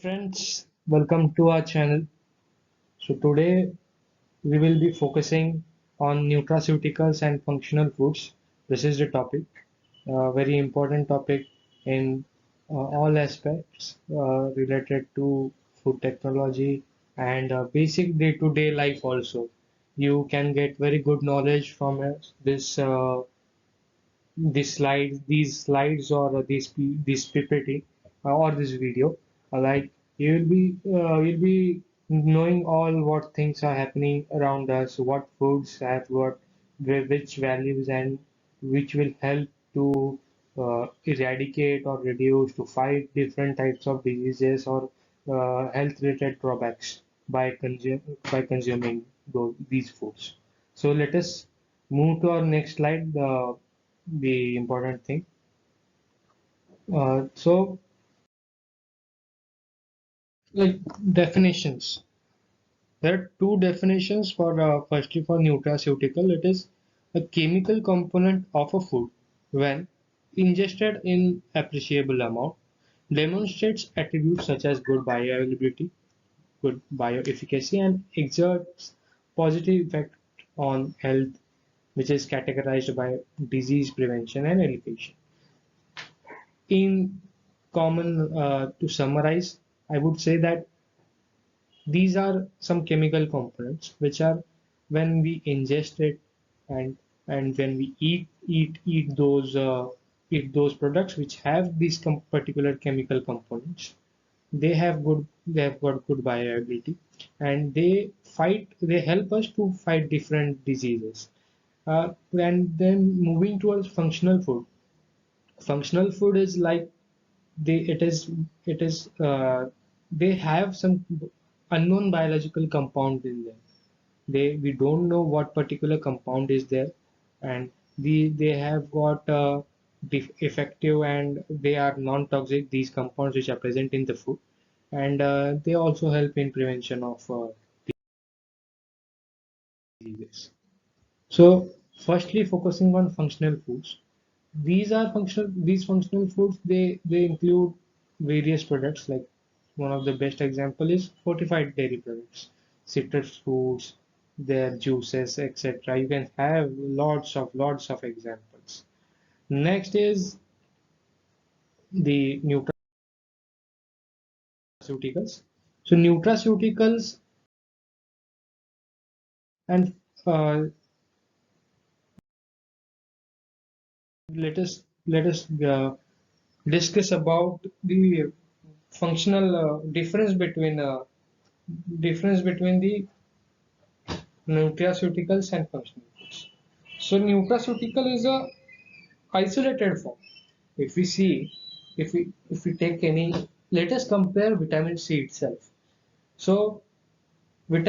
Friends, welcome to our channel. So today we will be focusing on nutraceuticals and functional foods. This is the topic, a very important topic in all aspects related to food technology and basic day-to-day life also. You can get very good knowledge from these slides or this PPT or this video. Like you'll be knowing all what things are happening around us, what foods have what which values and which will help to eradicate or reduce to fight different types of diseases or health related drawbacks by consuming these foods. So let us move to our next slide. The important thing. So, like definitions, there are two definitions for firstly for nutraceutical. It is a chemical component of a food when ingested in appreciable amount demonstrates attributes such as good bioavailability, good bioefficacy, and exerts positive effect on health, which is categorized by disease prevention and education. In common, to summarize, I would say that these are some chemical components which are when we ingest it and when we eat those products which have these particular chemical components, they have got good bioavailability and they help us to fight different diseases. And then moving towards functional food. Functional food is like they it is they have some unknown biological compound in them. We don't know what particular compound is there, and they have got effective and they are non-toxic, these compounds which are present in the food, and they also help in prevention of diseases. So firstly, focusing on functional foods. These functional foods, they include various products. Like one of the best example is fortified dairy products, citrus fruits, their juices, etc. You can have lots of examples. Next is the nutraceuticals. So nutraceuticals and let us discuss about the functional difference between the nutraceuticals and functional foods. So nutraceutical is a isolated form. If we see, if we take any, let us compare vitamin C itself. So with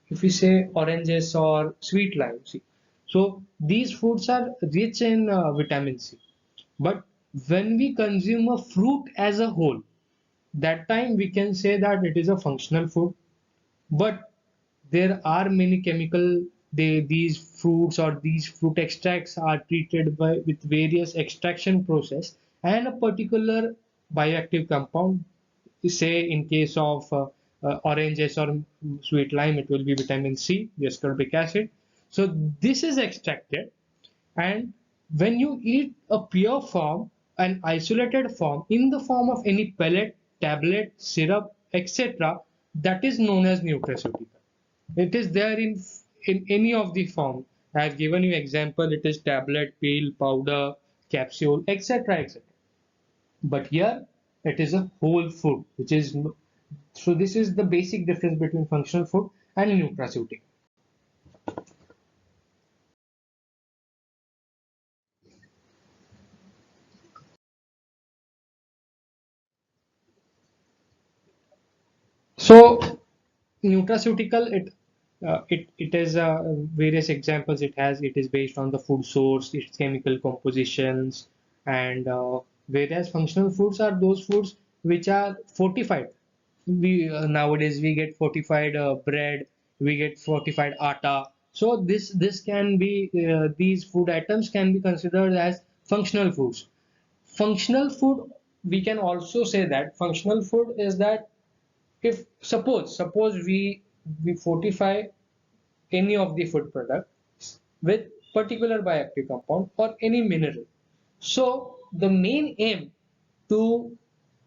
if we say oranges or sweet lime, see, so these foods are rich in vitamin C. But when we consume a fruit as a whole, that time we can say that it is a functional food. But there are many these fruits or these fruit extracts are treated with various extraction process and a particular bioactive compound, say in case of oranges or sweet lime, it will be vitamin C, the ascorbic acid. So this is extracted, and when you eat a pure form, an isolated form in the form of any pellet, tablet, syrup, etc., that is known as nutraceutical. It is there in any of the form. I have given you example. It is tablet, pill, powder, capsule, etc., etc. But here it is a whole food, which is so. This is the basic difference between functional food and nutraceutical. So nutraceutical, it is various examples. It is based on the food source, its chemical compositions, and whereas functional foods are those foods which are fortified. We nowadays we get fortified bread, we get fortified atta. So this can be these food items can be considered as functional foods. Functional food we can also say that functional food is that if suppose we fortify any of the food product with particular bioactive compound or any mineral. So the main aim to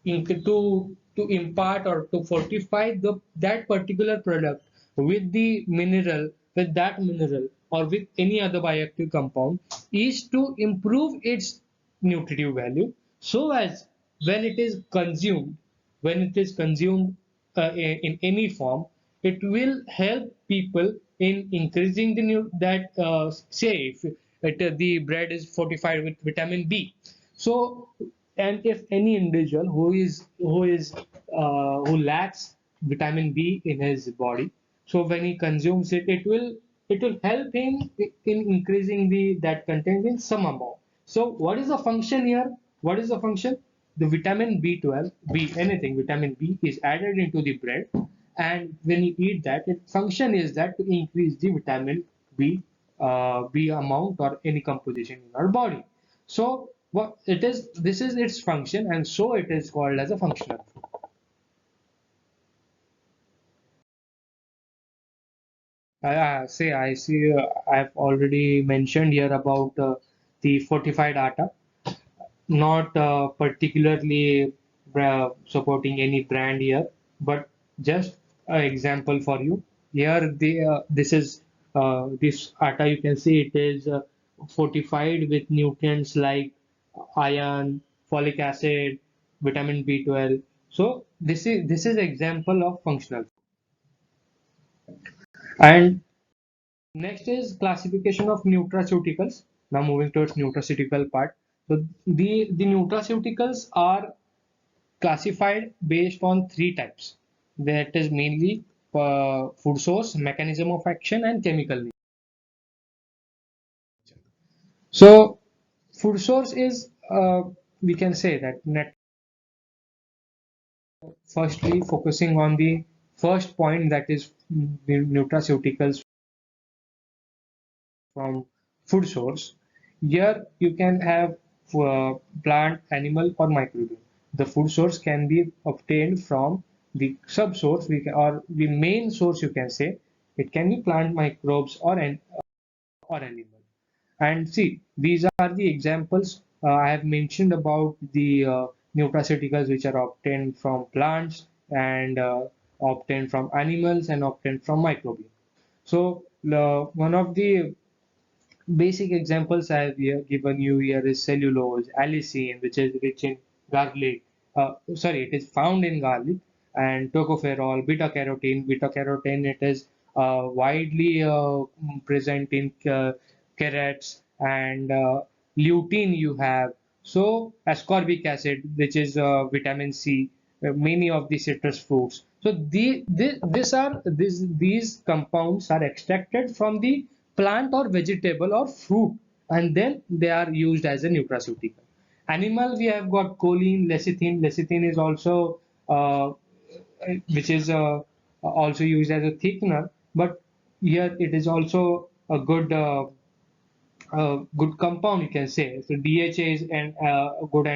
to impart or to fortify that particular product with the mineral, with that mineral or with any other bioactive compound is to improve its nutritive value, so as when it is consumed, when it is consumed in any form, it will help people in increasing the that say if the bread is fortified with vitamin B. So, and if any individual who lacks vitamin B in his body, so when he consumes it, it will help him in increasing the that content in some amount. So what is the function here? What is the function? The vitamin B12, B anything, vitamin B is added into the bread, and when you eat that, its function is that to increase the vitamin B, B amount or any composition in our body. So what it is, this is its function, and so it is called as a functional food. I see. I've already mentioned here about the fortified atta. Not particularly supporting any brand here, but just an example for you. Here, this is this atta. You can see it is fortified with nutrients like iron, folic acid, vitamin B12. So this is example of functional. And next is classification of nutraceuticals. Now moving towards nutraceutical part. So the nutraceuticals are classified based on three types. That is mainly food source, mechanism of action, and chemical nature. So food source is we can say that firstly focusing on the first point, that is the nutraceuticals from food source. Here you can have plant, animal, or microbial. The food source can be obtained from the subsource, or the main source you can say. It can be plant microbes or animal. And see, these are the examples I have mentioned about the nutraceuticals which are obtained from plants and obtained from animals and obtained from microbial. So one of the basic examples I have here, given you here is cellulose, allicin, which is rich in garlic. Sorry, it is found in garlic, and tocopherol, beta carotene. Beta carotene, it is widely present in carrots, and lutein you have. So ascorbic acid, which is vitamin C, many of the citrus fruits. So these compounds are extracted from the plant or vegetable or fruit, and then they are used as a nutraceutical. Animal, we have got choline, lecithin. Lecithin is also which is also used as a thickener, but here it is also a good compound, you can say. So DHA is a good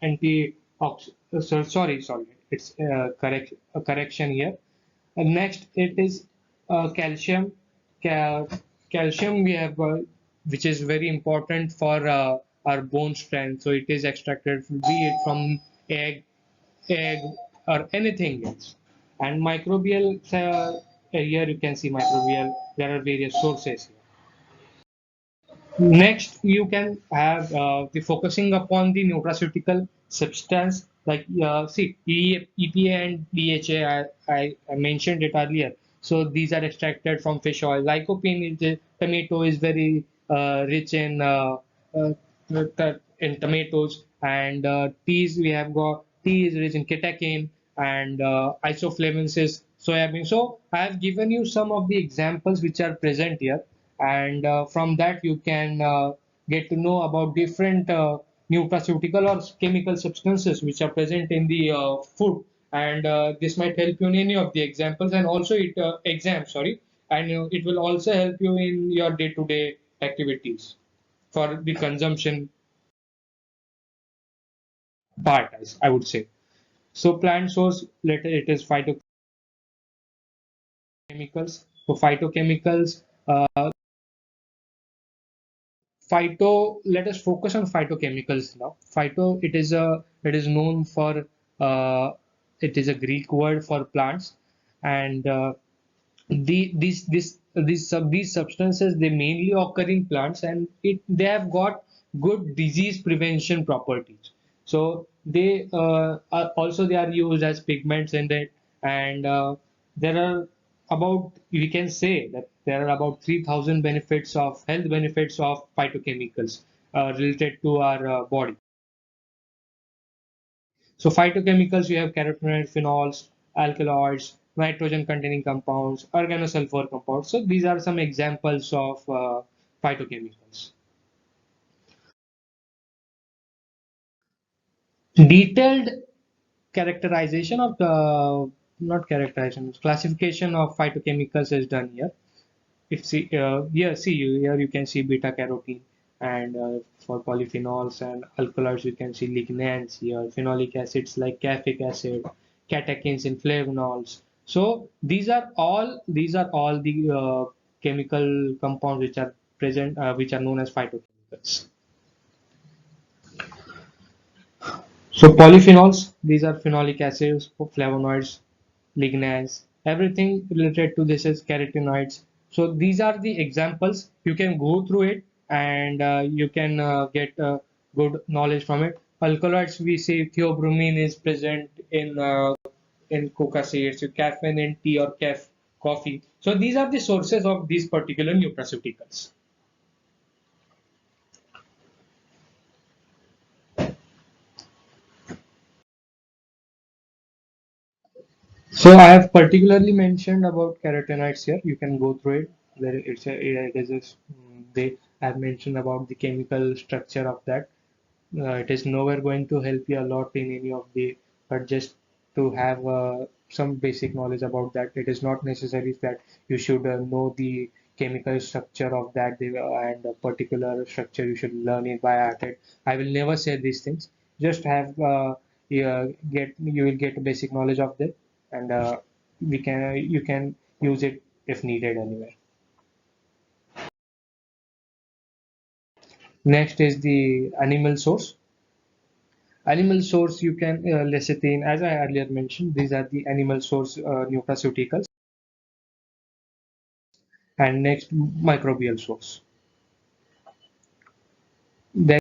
antioxidant. Sorry, it's a correction here. And next, it is calcium. Ca Calcium we have, which is very important for our bone strength. So it is extracted, be it from egg, or anything else. And microbial, here you can see microbial. There are various sources here. Next, you can have the focusing upon the nutraceutical substance, like see EPA and DHA. I mentioned it earlier. So these are extracted from fish oil. Lycopene is tomato is very rich uh, in tomatoes, and teas we have got tea is rich in catechin, and isoflavones is soybean. So I have given you some of the examples which are present here, and from that you can get to know about different nutraceutical or chemical substances which are present in the food, and this might help you in any of the examples, and also it exam sorry, and it will also help you in your day-to-day activities for the consumption. part, I would say. So plant source, later it is phytochemicals. So phytochemicals, let us focus on phytochemicals now. It is known for, uh, it is a Greek word for plants, and these substances, they mainly occur in plants, and they have got good disease prevention properties. So they are used as pigments in it, and there are about we can say that there are about 3,000 benefits of health benefits of phytochemicals related to our body. So phytochemicals, you have carotenoid phenols, alkaloids, nitrogen-containing compounds, organosulfur compounds. So these are some examples of phytochemicals. Detailed characterization of the not characterization classification of phytochemicals is done here. If see here see you here you can see beta carotene, and for polyphenols and alkaloids you can see lignans here, phenolic acids like caffeic acid, catechins in flavonols. So these are all the chemical compounds which are present, which are known as phytochemicals. So polyphenols, these are phenolic acids, flavonoids, lignans, everything related to this is carotenoids. So these are the examples. You can go through it, and you can get good knowledge from it. Alkaloids, we say theobromine is present in coca seeds, caffeine in tea or coffee. So these are the sources of these particular nutraceuticals. So I have particularly mentioned about carotenoids here. You can go through it. It is they have mentioned about the chemical structure of that. It is nowhere going to help you a lot in any of the, but just to have some basic knowledge about that. It is not necessary that you should know the chemical structure of that and a particular structure you should learn it by heart. I will never say these things. Just have you will get basic knowledge of that, and we can you can use it if needed anywhere. Next is the animal source. Animal source, you can lecithin, as I earlier mentioned, these are the animal source nutraceuticals. And next, microbial source. Then,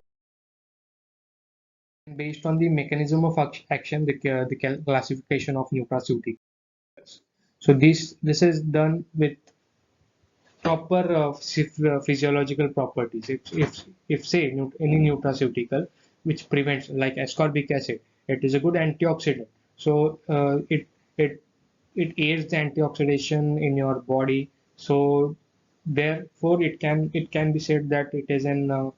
based on the mechanism of action, the classification of nutraceuticals. So this is done with proper physiological properties. If say any nutraceutical which prevents, like ascorbic acid, it is a good antioxidant. So it aids the antioxidation in your body. So therefore it can be said that it is an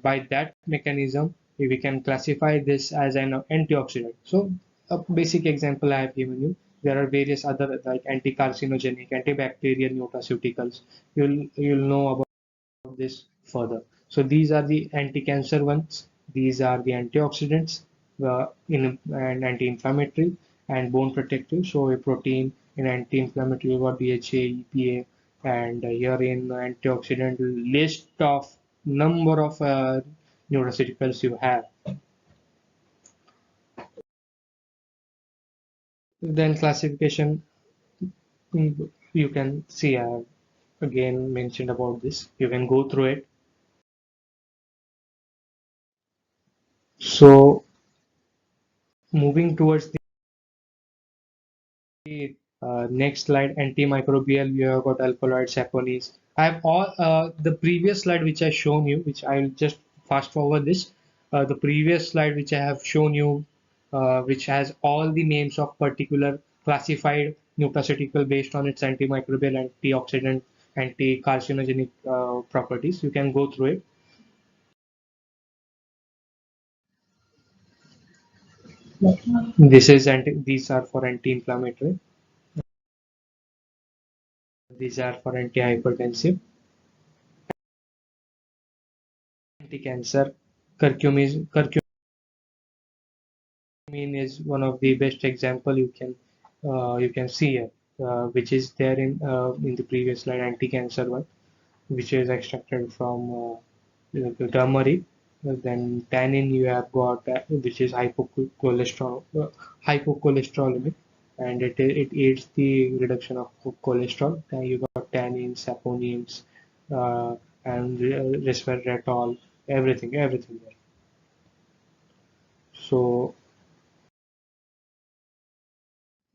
by that mechanism we can classify this as an antioxidant. So a basic example I have given you. There are various other like anti-carcinogenic, antibacterial nutraceuticals. You'll know about this further. So these are the anti-cancer ones. These are the antioxidants, and anti-inflammatory and bone protective. So a protein in anti-inflammatory, you got DHA, EPA, and here in antioxidant list of number of nutraceuticals you have. Then classification, you can see I have again mentioned about this. You can go through it. So moving towards the next slide, antimicrobial, you have got alkaloids, saponins. I have all the previous slide which I shown you, which I will just fast forward this. The previous slide which I have shown you, which has all the names of particular classified nutraceutical based on its antimicrobial, antioxidant, anti-carcinogenic properties. You can go through it. These are for anti-inflammatory. These are for anti-hypertensive, anti-cancer, curcumin, mean is one of the best example you can see here, which is there in the previous slide, anti-cancer one, which is extracted from the turmeric. Then tannin you have got, which is hypocholesterolemic, and it aids the reduction of cholesterol. Then you got tannins, saponins, and resveratrol, everything there. So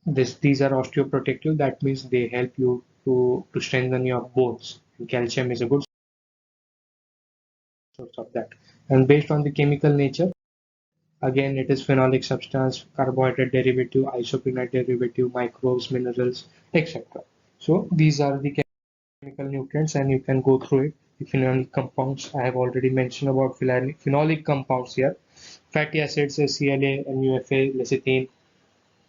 these are osteoprotective. That means they help you to strengthen your bones. And calcium is a good source of that. And based on the chemical nature, again, it is phenolic substance, carbohydrate derivative, isoprenate derivative, microbes, minerals, etc. So these are the chemical nutrients, and you can go through it. The phenolic compounds, I have already mentioned about phenolic compounds here. Fatty acids, CLA, MUFA, lecithin,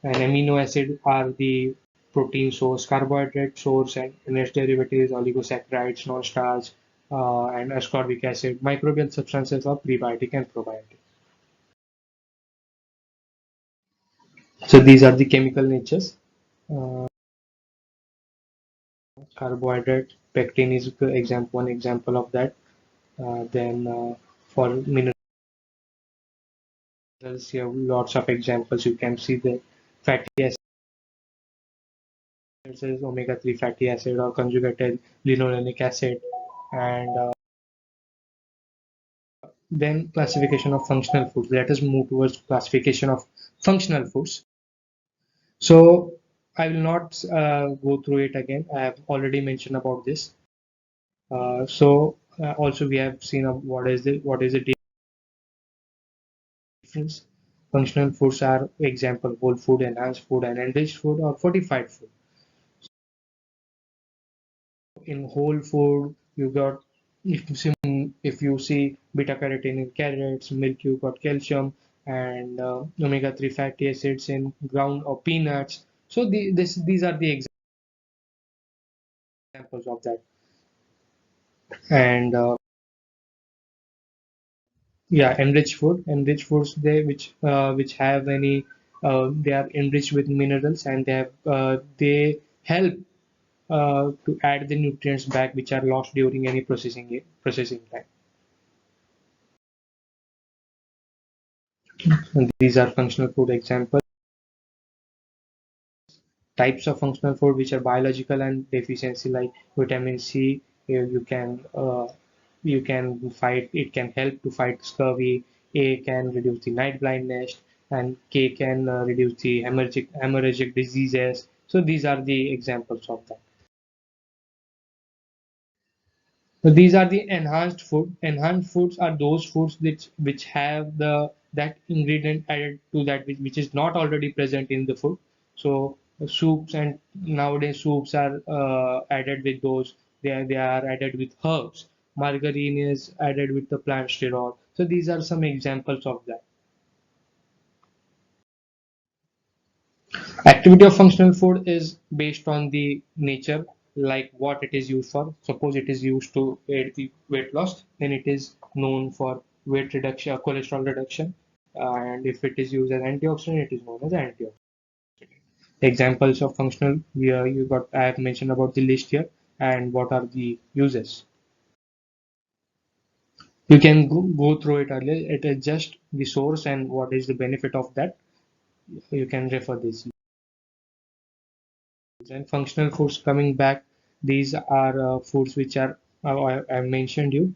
and amino acid are the protein source, carbohydrate source, and its derivatives, oligosaccharides, non-starch, and ascorbic acid. Microbial substances are prebiotic and probiotic. So these are the chemical natures. Uh, Carbohydrate, pectin is one example of that. Then for minerals, you have lots of examples. You can see the fatty acids is omega-3 fatty acid or conjugated linoleic acid, and then classification of functional foods. Let us move towards classification of functional foods. So I will not go through it again. I have already mentioned about this. Also we have seen what is the difference. Functional foods are example whole food, enhanced food, and enriched food or fortified food. In whole food, you got, if you see beta carotene in carrots, milk, you got calcium, and omega-3 fatty acids in ground or peanuts. So these are the examples of that. And yeah, enriched foods, which have any, they are enriched with minerals, and they help to add the nutrients back which are lost during any processing time. And these are functional food examples. Types of functional food which are biological and deficiency, like vitamin C, you can fight, it can help to fight scurvy. A can reduce the night blindness, and K can reduce the hemorrhagic diseases. So these are the examples of that. So these are the enhanced food. Enhanced foods are those foods which have that ingredient added to that which is not already present in the food. So soups, and nowadays soups are added with those. They are added with herbs. Margarine is added with the plant steroid. So these are some examples of that. Activity of functional food is based on the nature, like what it is used for. Suppose it is used to aid the weight loss, then it is known for weight reduction, cholesterol reduction. And if it is used as antioxidant, it is known as antioxidant. Examples of functional, you got, I have mentioned about the list here, and what are the uses. You can go through it earlier. It is just the source and what is the benefit of that. You can refer this. And functional foods, coming back, these are foods which are, I mentioned you.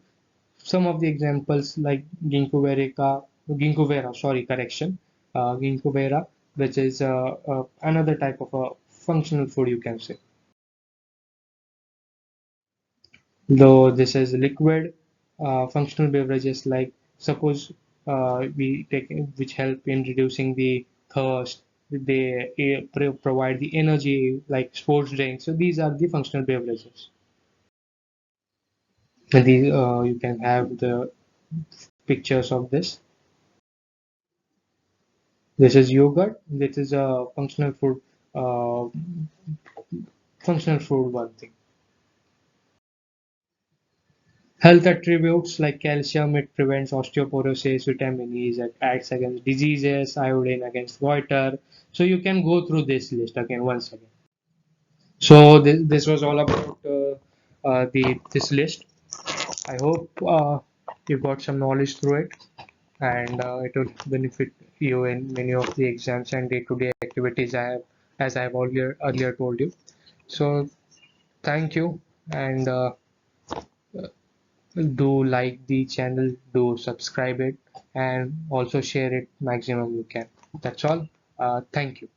Some of the examples like ginkgo vera, sorry, correction, ginkgo vera, which is another type of a functional food, you can say. Though this is liquid, functional beverages, like suppose we take, which help in reducing the thirst. They provide the energy, like sports drinks. So these are the functional beverages. And you can have the pictures of this. This is yogurt. This is a uh, functional food one thing. Health attributes like calcium, it prevents osteoporosis, vitamin E, it acts against diseases, iodine against goiter. So you can go through this list again once again. So this was all about the this list. I hope you got some knowledge through it, and it will benefit you in many of the exams and day-to-day activities I have, as I have earlier told you. So thank you, and do like the channel, do subscribe it, and also share it maximum you can. That's all. Thank you.